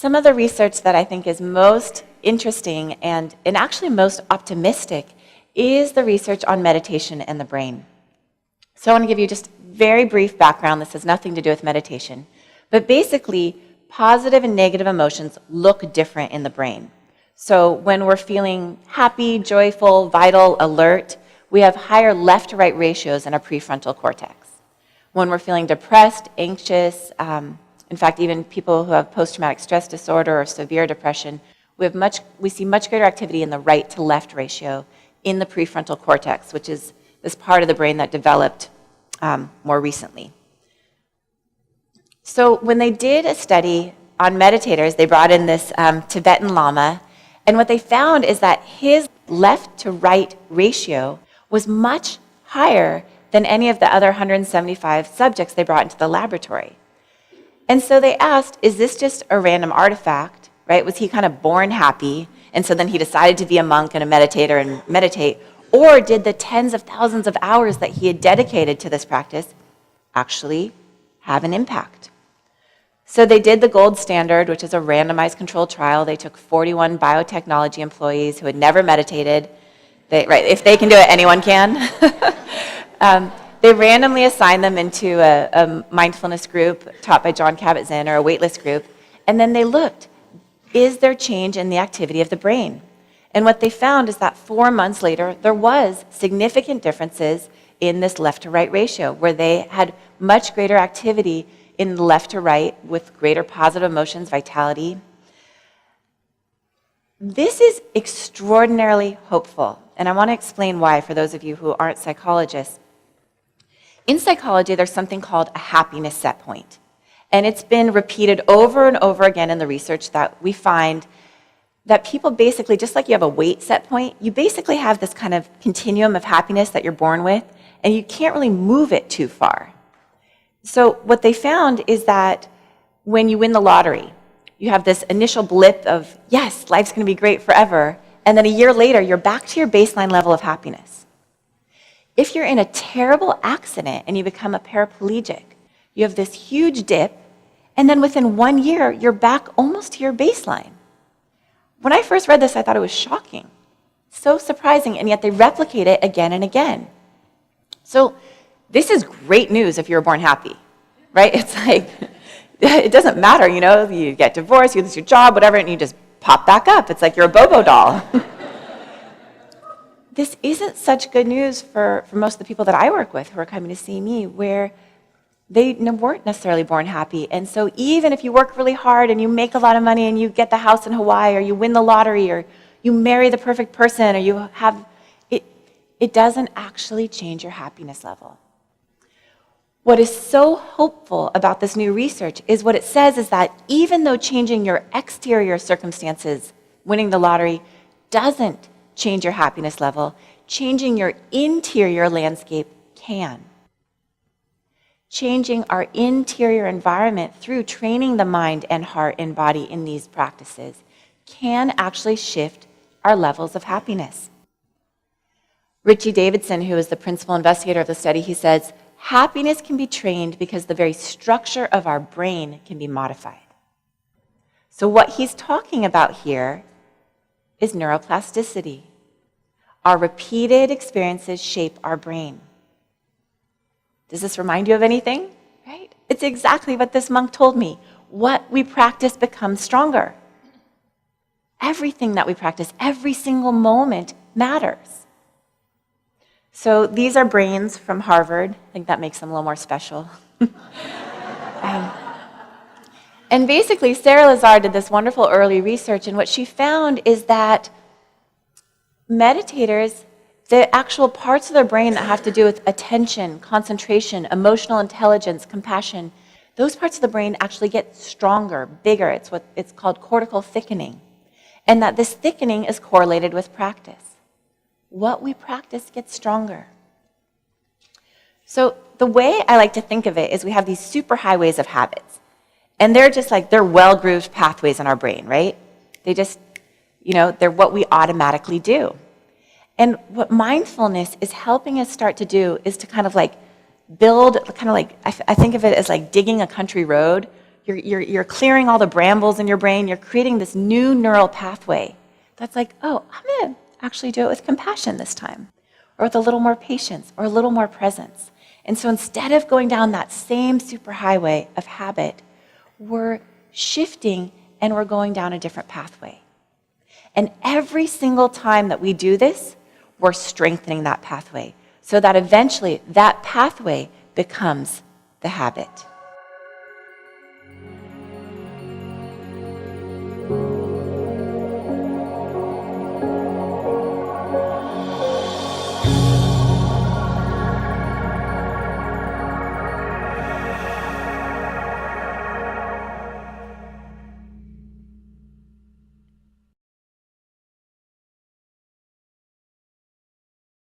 Some of the research that I think is most interesting and actually most optimistic is the research on meditation and the brain. So I want to give you just very brief background. This has nothing to do with meditation. But basically, positive and negative emotions look different in the brain. So when we're feeling happy, joyful, vital, alert, we have higher left-to-right ratios in our prefrontal cortex. When we're feeling depressed, anxious, in fact, even people who have post-traumatic stress disorder or severe depression, we see much greater activity in the right-to-left ratio in the prefrontal cortex, which is this part of the brain that developed more recently. So when they did a study on meditators, they brought in this Tibetan Lama, and what they found is that his left-to-right ratio was much higher than any of the other 175 subjects they brought into the laboratory. And so they asked, is this just a random artifact, right? Was he kind of born happy, and so then he decided to be a monk and a meditator and meditate? Or did the tens of thousands of hours that he had dedicated to this practice actually have an impact? So they did the gold standard, which is a randomized controlled trial. They took 41 biotechnology employees who had never meditated. If they can do it, anyone can. They randomly assigned them into a mindfulness group taught by John Kabat-Zinn, or a waitlist group, and then they looked, is there change in the activity of the brain? And what they found is that 4 months later, there was significant differences in this left-to-right ratio, where they had much greater activity in the left to right with greater positive emotions, vitality. This is extraordinarily hopeful, and I want to explain why for those of you who aren't psychologists. In psychology, there's something called a happiness set point, and it's been repeated over and over again in the research that we find that people basically, just like you have a weight set point, you basically have this kind of continuum of happiness that you're born with, and you can't really move it too far. So what they found is that when you win the lottery, you have this initial blip of, yes, life's going to be great forever, and then a year later, you're back to your baseline level of happiness. If you're in a terrible accident and you become a paraplegic, you have this huge dip, and then within 1 year, you're back almost to your baseline. When I first read this, I thought it was shocking. So surprising, and yet they replicate it again and again. So this is great news if you were born happy, right? It's like, it doesn't matter, you get divorced, you lose your job, whatever, and you just pop back up. It's like you're a Bobo doll. This isn't such good news for most of the people that I work with who are coming to see me, where they weren't necessarily born happy. And so even if you work really hard and you make a lot of money and you get the house in Hawaii, or you win the lottery, or you marry the perfect person, or you have, it doesn't actually change your happiness level. What is so hopeful about this new research is what it says is that even though changing your exterior circumstances, winning the lottery, doesn't change your happiness level, changing your interior landscape can. Changing our interior environment through training the mind and heart and body in these practices can actually shift our levels of happiness. Richie Davidson, who is the principal investigator of the study, he says, happiness can be trained because the very structure of our brain can be modified. So what he's talking about here is neuroplasticity. Our repeated experiences shape our brain. Does this remind you of anything? Right? It's exactly what this monk told me. What we practice becomes stronger. Everything that we practice, every single moment matters. So these are brains from Harvard. I think that makes them a little more special. And basically, Sarah Lazar did this wonderful early research, and what she found is that meditators, the actual parts of their brain that have to do with attention, concentration, emotional intelligence, compassion, those parts of the brain actually get stronger, bigger. It's called cortical thickening. And that this thickening is correlated with practice. What we practice gets stronger. So the way I like to think of it is we have these super highways of habits. And they're well-grooved pathways in our brain, right? They just, they're what we automatically do. And what mindfulness is helping us start to do is to kind of like build, I think of it as like digging a country road you're clearing all the brambles in your brain. You're creating this new neural pathway that's like, oh, I'm going to actually do it with compassion this time, or with a little more patience, or a little more presence. And so instead of going down that same superhighway of habit, we're shifting and we're going down a different pathway. And every single time that we do this, we're strengthening that pathway so that eventually that pathway becomes the habit.